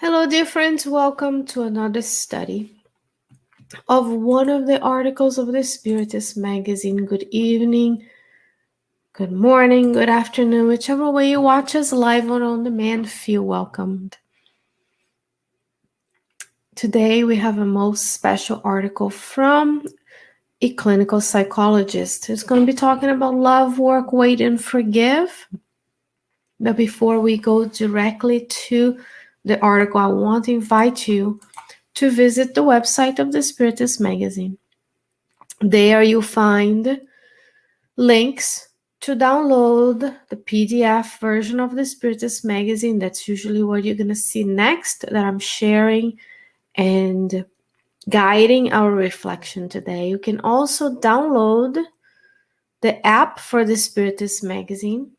Hello, dear friends. Welcome to another study of one of the articles of the Spiritist Magazine. Good evening, good morning, good afternoon, whichever way you watch us live or on demand, feel welcomed. Today, we have a most special article from a clinical psychologist who's going to be talking about love, work, wait, and forgive. But before we go directly to the article, I want to invite you to visit the website of the Spiritist Magazine. There you'll find links to download the PDF version of the Spiritist Magazine. That's usually what you're going to see next, that I'm sharing and guiding our reflection today. You can also download the app for the Spiritist Magazine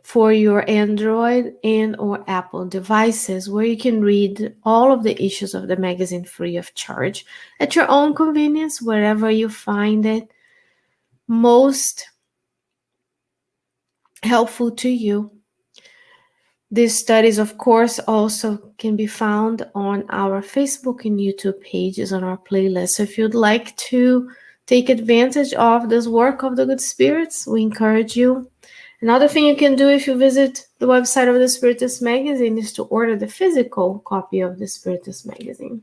for your Android and or Apple devices, where you can read all of the issues of the magazine free of charge at your own convenience, wherever you find it most helpful to you. These studies, of course, also can be found on our Facebook and YouTube pages on our playlist. So if you'd like to take advantage of this work of the good spirits, we encourage you. Another thing you can do if you visit the website of the Spiritist Magazine is to order the physical copy of the Spiritist Magazine.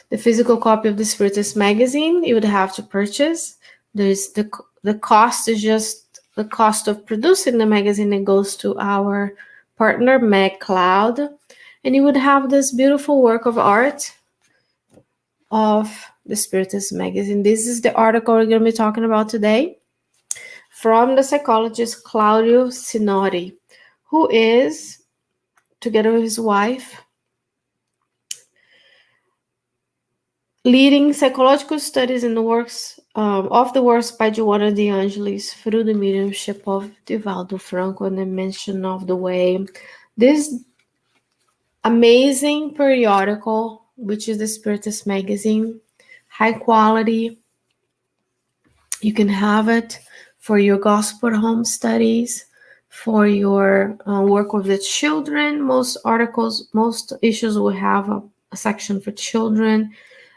The physical copy of the Spiritist Magazine you would have to purchase. There's the cost is just the cost of producing the magazine. It goes to our partner MagCloud, and you would have this beautiful work of art of the Spiritist Magazine. This is the article we're going to be talking about today, from the psychologist Claudio Sinotti, who is, together with his wife, leading psychological studies in the works of the works by Joanna de Angelis through the mediumship of Waldo Franco and the mention of the way. This amazing periodical, which is the Spiritist Magazine, high quality. You can have it for your gospel home studies, for your work with the children. Most issues will have a section for children.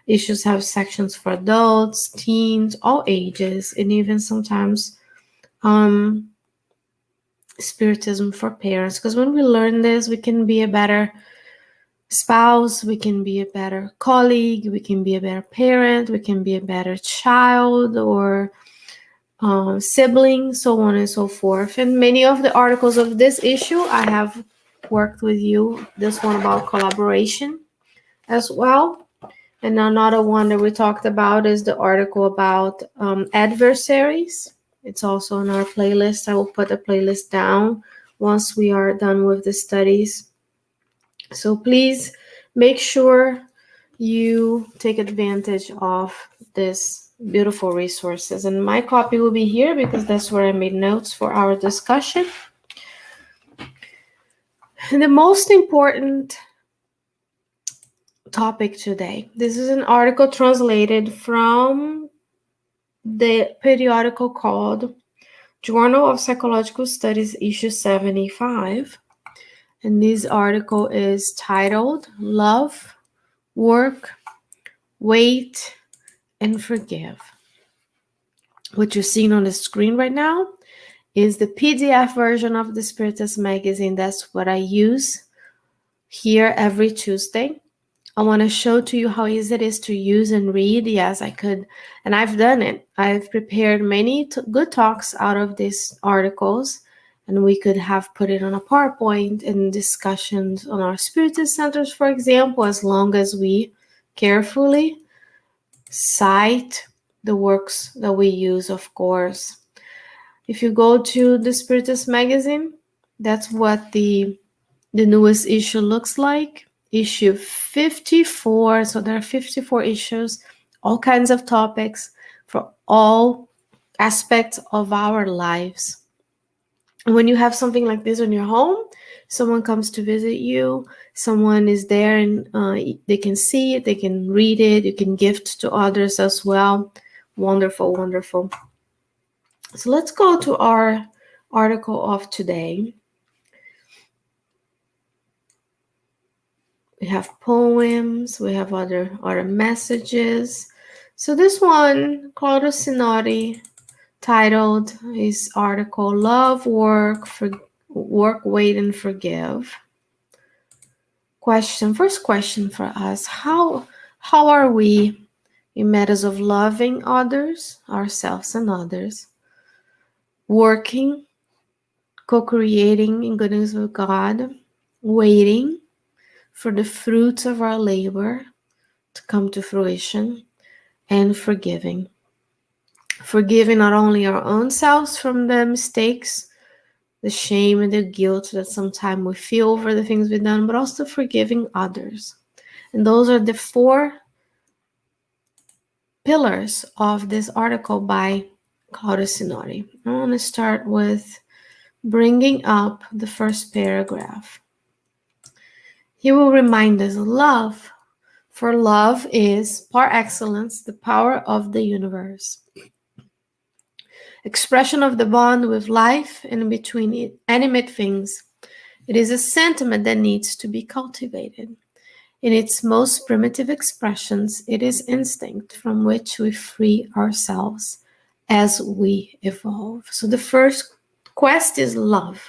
Issues have sections for adults, teens, all ages, and even sometimes spiritism for parents. Because when we learn this, we can be a better spouse, we can be a better colleague, we can be a better parent, we can be a better child or sibling, so on and so forth. And many of the articles of this issue, I have worked with you. This one about collaboration as well. And another one that we talked about is the article about adversaries. It's also on our playlist. I will put the playlist down once we are done with the studies. So please make sure you take advantage of this beautiful resources. And my copy will be here because that's where I made notes for our discussion. And the most important topic today. This is an article translated from the periodical called Journal of Psychological Studies, issue 75. And this article is titled Love, Work, Wait, and Forgive. What you're seeing on the screen right now is the PDF version of the Spiritist Magazine. That's what I use here every Tuesday. I want to show to you how easy it is to use and read. Yes, I could, and I've done it. I've prepared many good talks out of these articles, and we could have put it on a PowerPoint and discussions on our Spiritist centers, for example, as long as we carefully cite the works that we use, of course. If you go to the Spiritist Magazine, that's what the newest issue looks like. Issue 54. So there are 54 issues, all kinds of topics for all aspects of our lives. When you have something like this in your home, someone comes to visit you, someone is there and they can see it, they can read it, you can gift to others as well. Wonderful, wonderful. So let's go to our article of today. We have poems, we have other messages. So this one, Claudio Sinotti titled his article Love, Work, Wait, and Forgive. First question for us, how are we in matters of loving others, ourselves and others, working, co-creating in goodness with God, waiting for the fruits of our labor to come to fruition, and forgiving. Forgiving not only our own selves from the mistakes, the shame and the guilt that sometimes we feel over the things we've done, but also forgiving others. And those are the 4 pillars of this article by Claudio Sinotti. I want to start with bringing up the first paragraph. He will remind us of love, for love is, par excellence, the power of the universe. Expression of the bond with life and between animate things. It is a sentiment that needs to be cultivated. In its most primitive expressions, it is instinct from which we free ourselves as we evolve. So the first quest is love,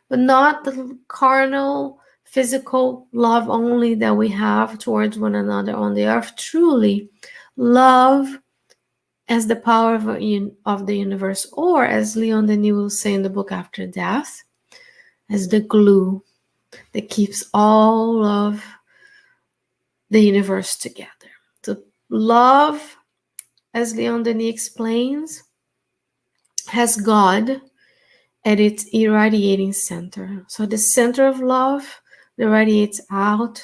but not the carnal, physical love only that we have towards one another on the earth. Truly, love as the power of the universe, or as Leon Denis will say in the book After Death, as the glue that keeps all of the universe together. So love, as Leon Denis explains, has God at its irradiating center. So the center of love that radiates out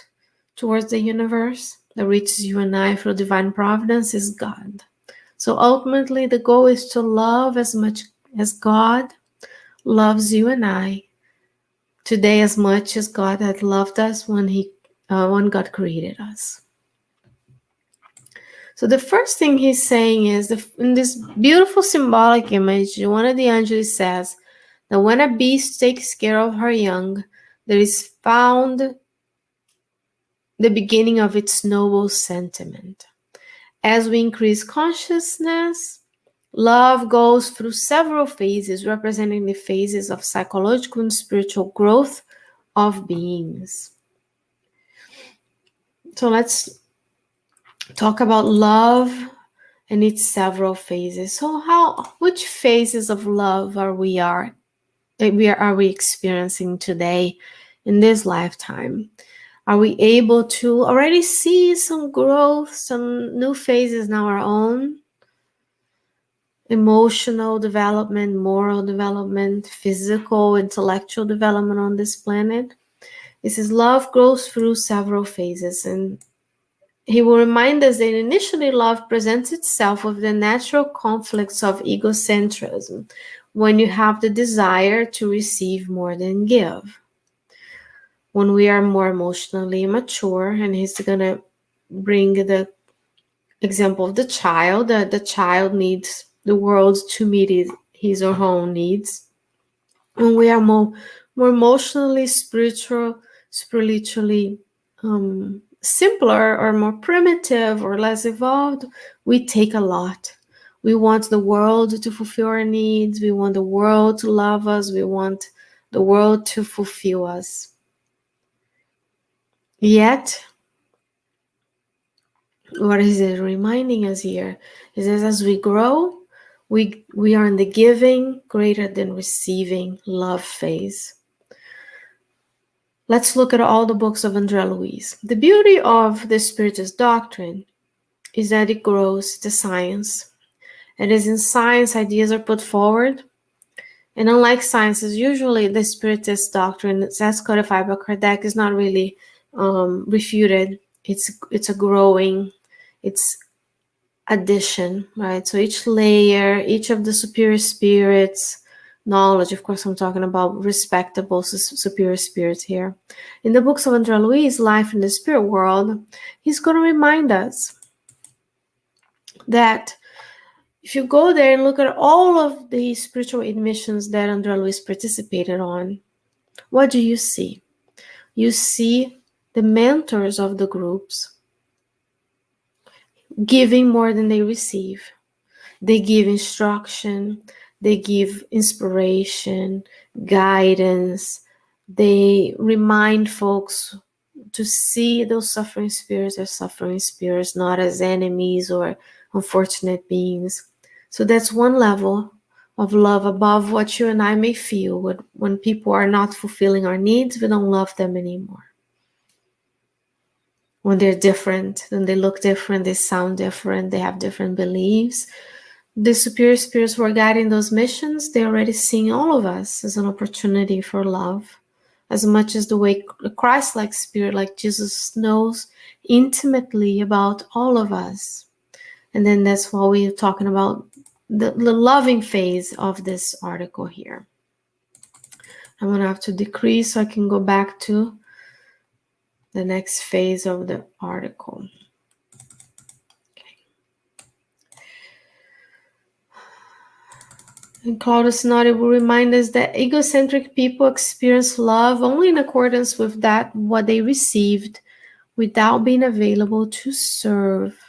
towards the universe, that reaches you and I through divine providence, is God. So ultimately, the goal is to love as much as God loves you and I today, as much as God had loved us when God created us. So the first thing he's saying is, in this beautiful symbolic image, one of the angels says that when a beast takes care of her young, there is found the beginning of its noble sentiment. As we increase consciousness, love goes through several phases, representing the phases of psychological and spiritual growth of beings. So let's talk about love and its several phases. So which phases of love are we experiencing today in this lifetime? Are we able to already see some growth, some new phases in our own? Emotional development, moral development, physical, intellectual development on this planet. It says love grows through several phases, and he will remind us that initially love presents itself with the natural conflicts of egocentrism, when you have the desire to receive more than give. When we are more emotionally mature, and he's going to bring the example of the child, that the child needs the world to meet his or her own needs. When we are more emotionally, spiritually simpler or more primitive or less evolved, we take a lot. We want the world to fulfill our needs. We want the world to love us. We want the world to fulfill us. Yet, what is it reminding us here is that as we grow, we are in the giving greater than receiving love phase. Let's look at all the books of André Luiz. The beauty of the Spiritist doctrine is that it grows the science. It is in science, ideas are put forward. And unlike sciences, usually the Spiritist doctrine, as codified by Kardec, is not really refuted. It's a growing, it's addition, right? So each layer, each of the superior spirits, knowledge, of course, I'm talking about respectable superior spirits here. In the books of André Luiz, Life in the Spirit World, he's going to remind us that if you go there and look at all of the spiritual admissions that André Luiz participated on, what do you see? You see the mentors of the groups, giving more than they receive. They give instruction, they give inspiration, guidance. They remind folks to see those suffering spirits as suffering spirits, not as enemies or unfortunate beings. So that's one level of love above what you and I may feel. When people are not fulfilling our needs, we don't love them anymore. When they're different, when they look different, they sound different, they have different beliefs, the superior spirits who are guiding those missions, they're already seeing all of us as an opportunity for love, as much as the way a Christ-like spirit like Jesus knows intimately about all of us. And then that's why we're talking about the loving phase of this article here. I'm going to have to decrease so I can go back to the next phase of the article. And Claudius Nodi will remind us that egocentric people experience love only in accordance with that what they received, without being available to serve.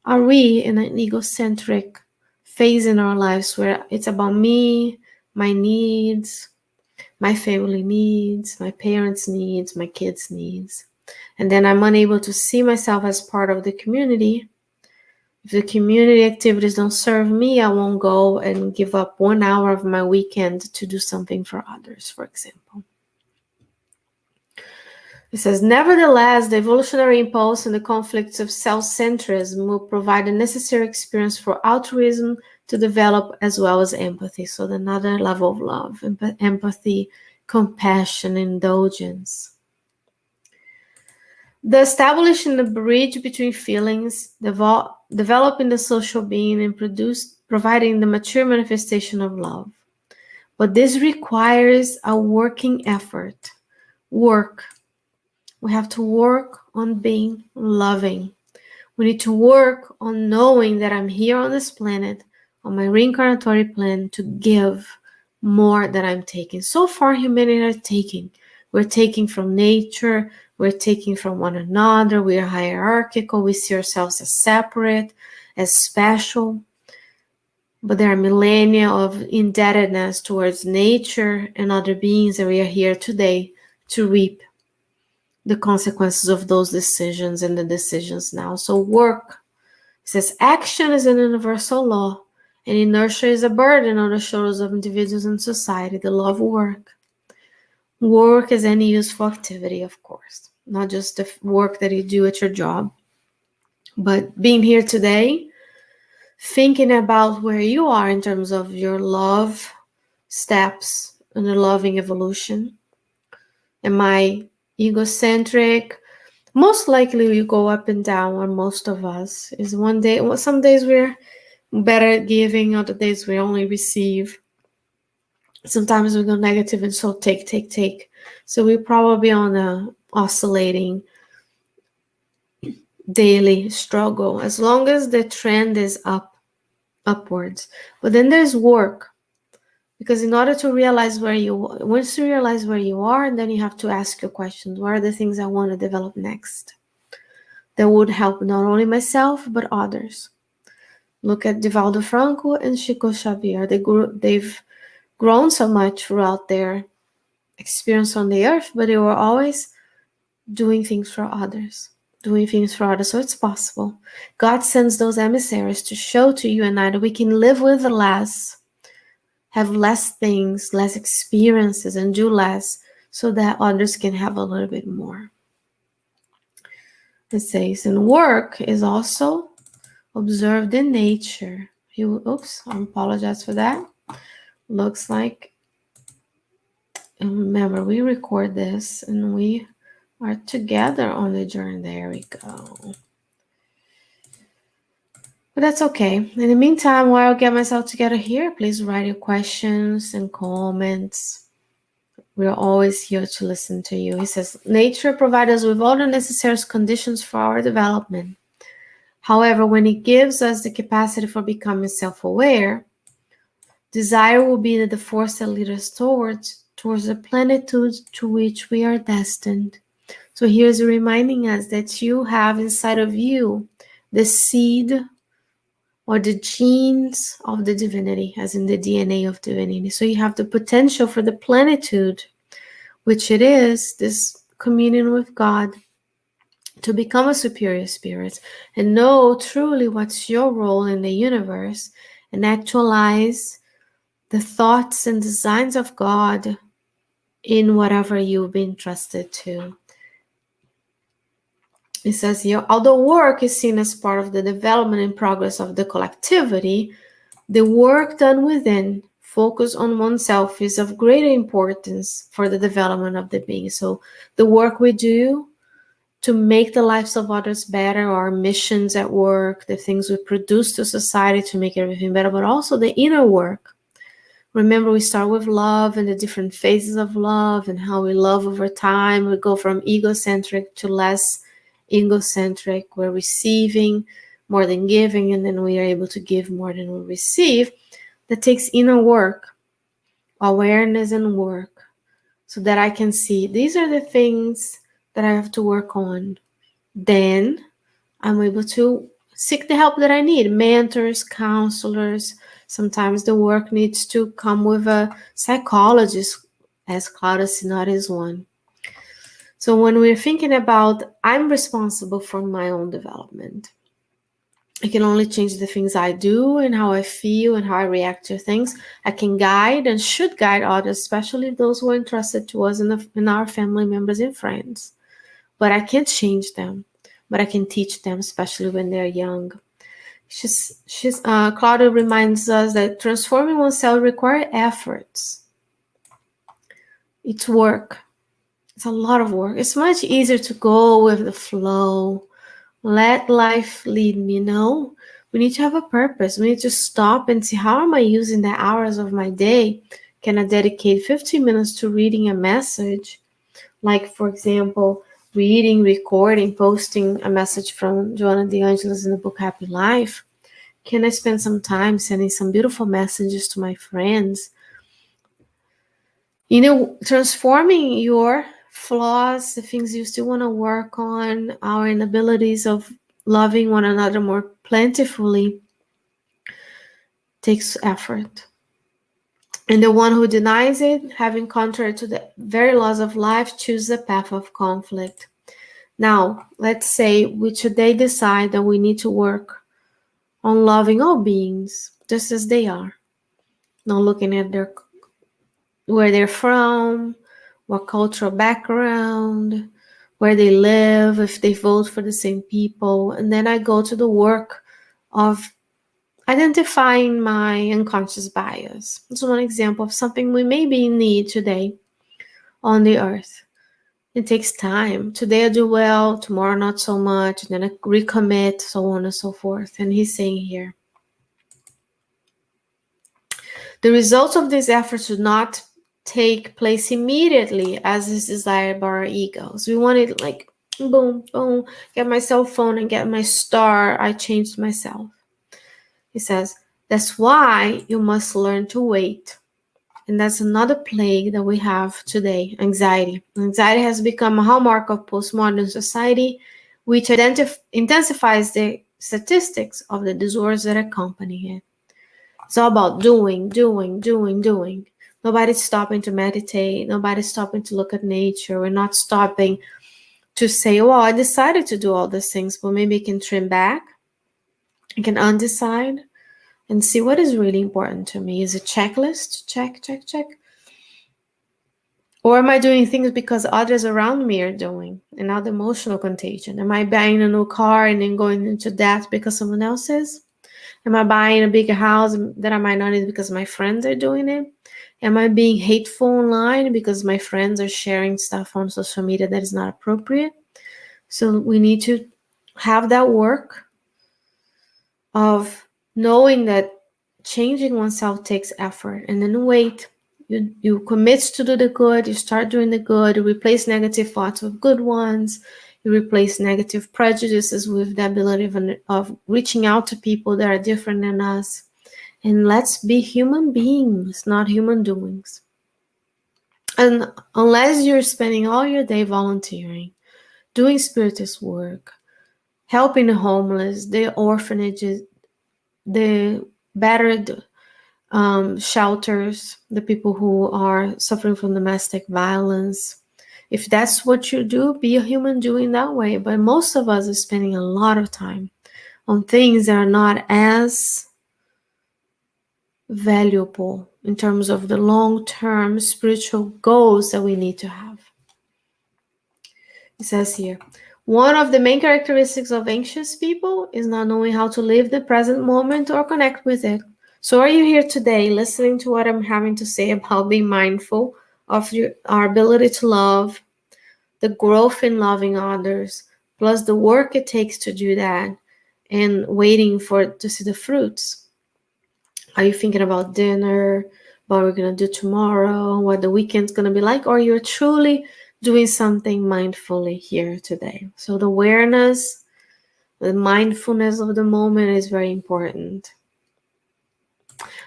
Are we in an egocentric phase in our lives where it's about me, my needs, my family needs, my parents' needs, my kids' needs, and then I'm unable to see myself as part of the community? If the community activities don't serve me, I won't go and give up 1 hour of my weekend to do something for others, for example. It says, nevertheless, the evolutionary impulse and the conflicts of self-centrism will provide a necessary experience for altruism to develop, as well as empathy. So another level of love, empathy, compassion, indulgence. The establishing the bridge between feelings, developing the social being, and providing the mature manifestation of love. But this requires a working effort. Work. We have to work on being loving. We need to work on knowing that I'm here on this planet, on my reincarnatory plan, to give more than I'm taking. So far, humanity is taking. We're taking from nature. We're taking from one another. We are hierarchical. We see ourselves as separate, as special. But there are millennia of indebtedness towards nature and other beings, and we are here today to reap the consequences of those decisions and the decisions now. So work. It says action is an universal law, and inertia is a burden on the shoulders of individuals and society. The law of work. Work is any useful activity, of course, not just the work that you do at your job. But being here today, thinking about where you are in terms of your love steps and the loving evolution. Am I egocentric? Most likely we go up and down, or most of us. Is one day, some days we're better at giving, other days we only receive. Sometimes we go negative and so take. So we're probably on a oscillating daily struggle, as long as the trend is upwards. But then there's work, because in order to realize once you realize where you are, then you have to ask your questions. What are the things I want to develop next that would help not only myself but others? Look at Divaldo Franco and Chico Xavier. They've grown so much throughout their experience on the earth, but they were always doing things for others. So it's possible. God sends those emissaries to show to you and I that we can live with less, have less things, less experiences, and do less, so that others can have a little bit more. It says, and work is also observed in nature. Oops, I apologize for that. Looks like, and remember, we record this and we are together on the journey. There we go. But that's okay. In the meantime, while I get myself together here, please write your questions and comments. We're always here to listen to you. He says, nature provides us with all the necessary conditions for our development. However, when it gives us the capacity for becoming self-aware, desire will be the force that leads us towards the plenitude to which we are destined. So here's reminding us that you have inside of you the seed or the genes of the divinity, as in the DNA of divinity. So you have the potential for the plenitude, which it is this communion with God, to become a superior spirit and know truly what's your role in the universe and actualize the thoughts and designs of God in whatever you've been trusted to. It says here, although work is seen as part of the development and progress of the collectivity, the work done within, focus on oneself, is of greater importance for the development of the being. So the work we do to make the lives of others better, our missions at work, the things we produce to society to make everything better, but also the inner work. Remember, we start with love and the different phases of love and how we love over time. We go from egocentric to less egocentric. We're receiving more than giving, and then we are able to give more than we receive. That takes inner work, awareness and work, so that I can see these are the things that I have to work on. Then I'm able to seek the help that I need, mentors, counselors. Sometimes the work needs to come with a psychologist, as Claudia Sinot is one. So when we're thinking about I'm responsible for my own development, I can only change the things I do and how I feel and how I react to things. I can guide and should guide others, especially those who are entrusted to us in our family members and friends. But I can't change them, but I can teach them, especially when they're young. Claudia reminds us that transforming oneself requires efforts. It's work. It's a lot of work. It's much easier to go with the flow. Let life lead me. No, we need to have a purpose. We need to stop and see, how am I using the hours of my day? Can I dedicate 15 minutes to reading a message? Like, for example, reading, recording, posting a message from Joanna de Angelis in the book Happy Life? Can I spend some time sending some beautiful messages to my friends? Transforming your flaws, the things you still want to work on, our inabilities of loving one another more plentifully, takes effort. And the one who denies it, having contrary to the very laws of life, chooses the path of conflict. Now, let's say we today decide that we need to work on loving all beings just as they are, not looking at where they're from, what cultural background, where they live, if they vote for the same people. And then I go to the work of identifying my unconscious bias. It's one example of something we maybe need today on the earth. It takes time. Today I do well, tomorrow not so much, and then I recommit, so on and so forth. And he's saying here, the results of these efforts do not take place immediately as is desired by our egos. We want it like, boom, boom, get my cell phone and get my star. I changed myself. He says, that's why you must learn to wait. And that's another plague that we have today, anxiety. Anxiety has become a hallmark of postmodern society, which intensifies the statistics of the disorders that accompany it. It's all about doing. Nobody's stopping to meditate. Nobody's stopping to look at nature. We're not stopping to say, well, I decided to do all these things, but maybe I can trim back. I can undecide and see what is really important to me. Is a checklist? Check. Or am I doing things because others around me are doing? And now the emotional contagion. Am I buying a new car and then going into debt because someone else is? Am I buying a bigger house that I might not need because my friends are doing it? Am I being hateful online because my friends are sharing stuff on social media that is not appropriate? So we need to have that work of knowing that changing oneself takes effort, and then wait. You commit to do the good, you start doing the good, you replace negative thoughts with good ones, you replace negative prejudices with the ability of reaching out to people that are different than us. And let's be human beings, not human doings. And unless you're spending all your day volunteering, doing Spiritist work, helping the homeless, the orphanages, the battered shelters, the people who are suffering from domestic violence. If that's what you do, be a human doing that way. But most of us are spending a lot of time on things that are not as valuable in terms of the long-term spiritual goals that we need to have. It says here, one of the main characteristics of anxious people is not knowing how to live the present moment or connect with it. So are you here today listening to what I'm having to say about being mindful of our ability to love, the growth in loving others, plus the work it takes to do that, and waiting to see the fruits? Are you thinking about dinner, what we're going to do tomorrow, what the weekend's going to be like, or you're truly doing something mindfully here today? So the awareness, the mindfulness of the moment is very important.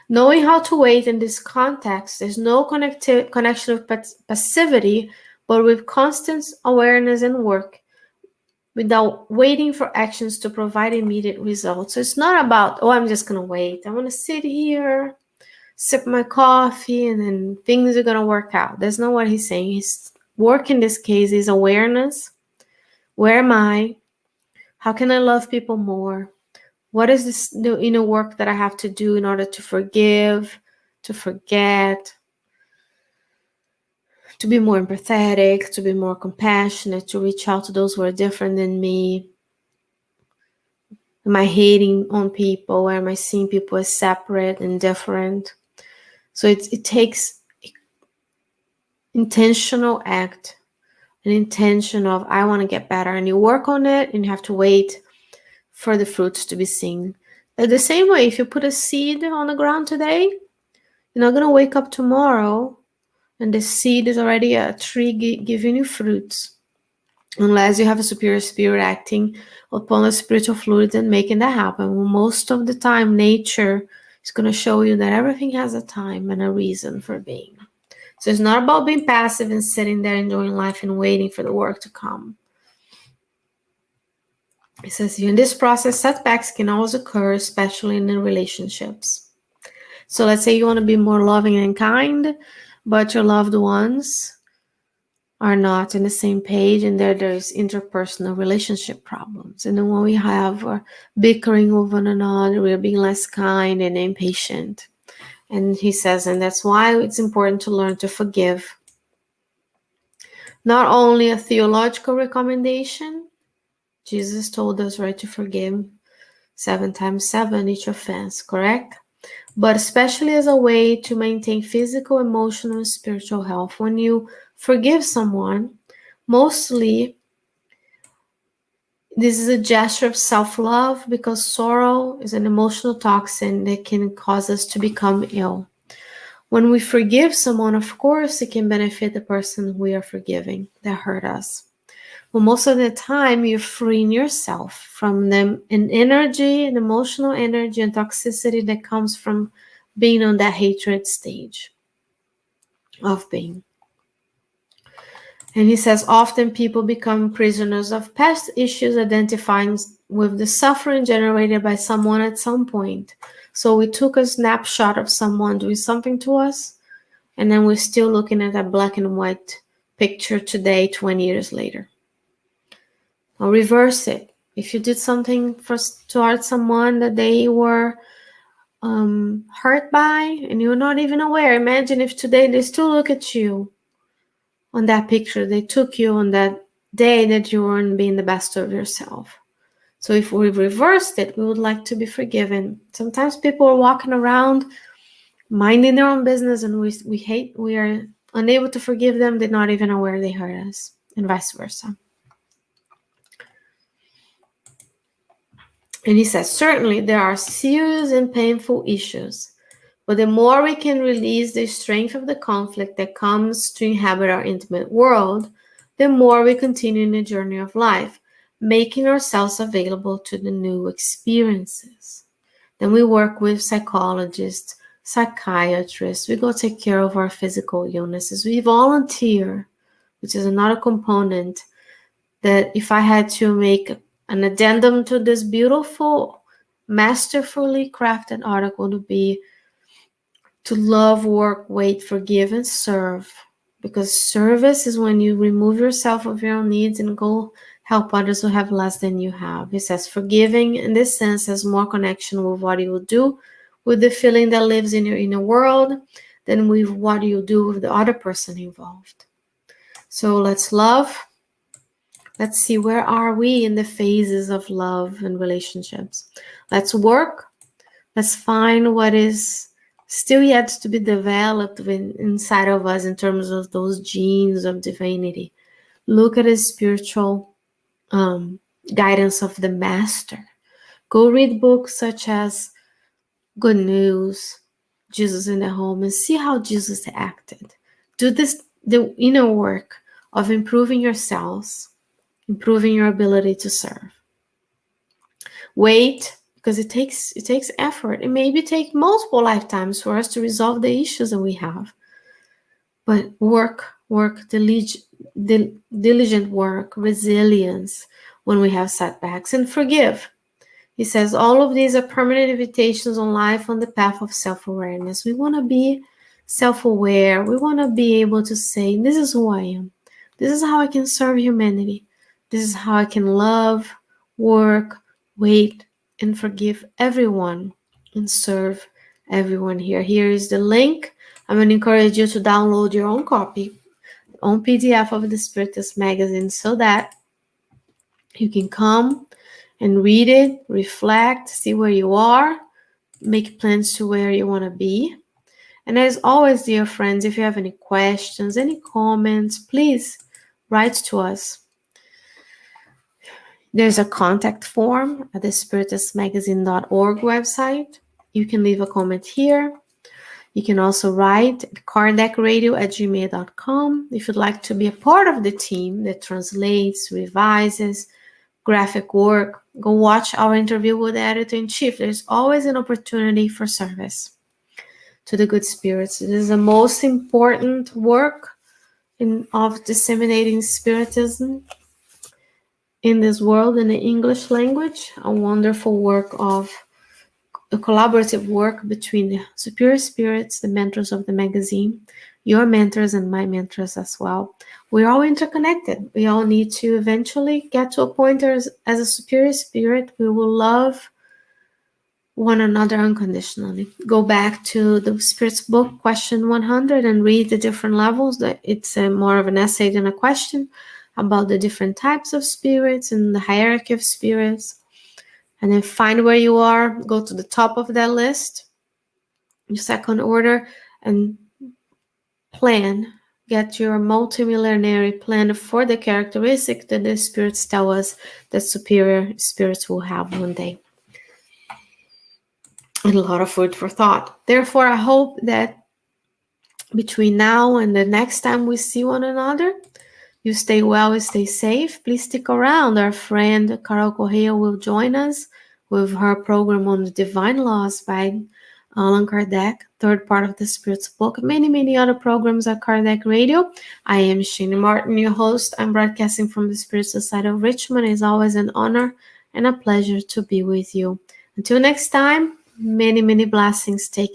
Knowing how to wait in this context, there's no connection with passivity, but with constant awareness and work, without waiting for actions to provide immediate results. So it's not about, oh, I'm just going to wait. I'm going to sit here, sip my coffee, and then things are going to work out. That's not what he's saying. His work in this case is awareness. Where am I? How can I love people more? What is this inner work that I have to do in order to forgive, to forget, to be more empathetic, to be more compassionate, to reach out to those who are different than me? Am I hating on people? Or am I seeing people as separate and different? So it takes intentional act, an intention of, I want to get better, and you work on it, and you have to wait for the fruits to be seen. The same way, if you put a seed on the ground today, you're not going to wake up tomorrow and the seed is already a tree giving you fruits, unless you have a superior spirit acting upon the spiritual fluids and making that happen. Most of the time, nature is going to show you that everything has a time and a reason for being. So it's not about being passive and sitting there enjoying life and waiting for the work to come. It says here, in this process, setbacks can always occur, especially in the relationships. So let's say you want to be more loving and kind, but your loved ones are not in the same page, and there's interpersonal relationship problems. And then when we have bickering with one another, we're being less kind and impatient. And he says, and that's why it's important to learn to forgive. Not only a theological recommendation, Jesus told us, right, to forgive 7 times 7 each offense, correct? But especially as a way to maintain physical, emotional, and spiritual health. When you forgive someone, mostly this is a gesture of self-love, because sorrow is an emotional toxin that can cause us to become ill. When we forgive someone, of course, it can benefit the person we are forgiving that hurt us. Well, most of the time, you're freeing yourself from them, an energy, an emotional energy and toxicity that comes from being on that hatred stage of being. And he says, often people become prisoners of past issues, identifying with the suffering generated by someone at some point. So we took a snapshot of someone doing something to us, and then we're still looking at that black and white picture today, 20 years later. Or reverse it. If you did something towards someone that they were hurt by, and you're not even aware, imagine if today they still look at you on that picture. They took you on that day that you weren't being the best of yourself. So if we reversed it, we would like to be forgiven. Sometimes people are walking around minding their own business, and we are unable to forgive them. They're not even aware they hurt us, and vice versa. And he says, certainly there are serious and painful issues, but the more we can release the strength of the conflict that comes to inhabit our intimate world, the more we continue in the journey of life, making ourselves available to the new experiences. Then we work with psychologists, psychiatrists, we go take care of our physical illnesses, we volunteer, which is another component that if I had to make an addendum to this beautiful, masterfully crafted article, to be to love, work, wait, forgive, and serve. Because service is when you remove yourself of your own needs and go help others who have less than you have. It says forgiving in this sense has more connection with what you will do with the feeling that lives in your inner world than with what you do with the other person involved. So let's love. Let's see, where are we in the phases of love and relationships? Let's work. Let's find what is still yet to be developed inside of us in terms of those genes of divinity. Look at the spiritual guidance of the master. Go read books such as Good News, Jesus in the Home, and see how Jesus acted. Do the inner work of improving yourselves, improving your ability to serve. Wait, because it takes effort. It maybe take multiple lifetimes for us to resolve the issues that we have. But work, diligent work, resilience when we have setbacks, and forgive. He says all of these are permanent invitations on life on the path of self-awareness. We want to be self-aware. We want to be able to say, this is who I am. This is how I can serve humanity. This is how I can love, work, wait, and forgive everyone and serve everyone here. Here is the link. I'm going to encourage you to download your own copy, own PDF of the Spiritist Magazine, so that you can come and read it, reflect, see where you are, make plans to where you want to be. And as always, dear friends, if you have any questions, any comments, please write to us. There's a contact form at the spiritistmagazine.org website. You can leave a comment here. You can also write at kardekradio@gmail.com if you'd like to be a part of the team that translates, revises, graphic work. Go watch our interview with the editor-in-chief. There's always an opportunity for service to the good spirits. It is the most important work of disseminating Spiritism in this world in the English language, a wonderful work of a collaborative work between the superior spirits, the mentors of the magazine, your mentors and my mentors as well. We're all interconnected. We all need to eventually get to a point as a superior spirit, we will love one another unconditionally. Go back to the Spirit's book, question 100, and read the different levels. It's more of an essay than a question about the different types of spirits and the hierarchy of spirits. And then find where you are, go to the top of that list, your second order, and plan. Get your multimillenary plan for the characteristics that the spirits tell us that superior spirits will have one day. And a lot of food for thought. Therefore, I hope that between now and the next time we see one another, you stay well, you stay safe. Please stick around. Our friend Carol Correa will join us with her program on the Divine Laws by Allan Kardec, third part of the Spirit's book. Many other programs at Kardec Radio. I am Sheyne Martin, your host. I'm broadcasting from the Spirit Society of Richmond. It's always an honor and a pleasure to be with you. Until next time, many blessings. Take